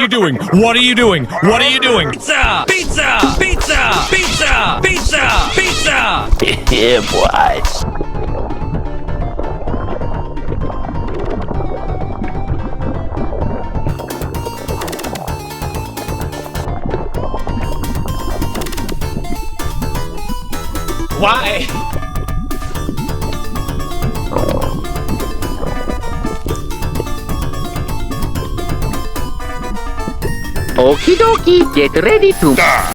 you doing? What are you doing? What are you doing? Pizza! Pizza! Pizza! Pizza! Pizza! Pizza! Yeah, boy. Why? Okie dokie, get ready to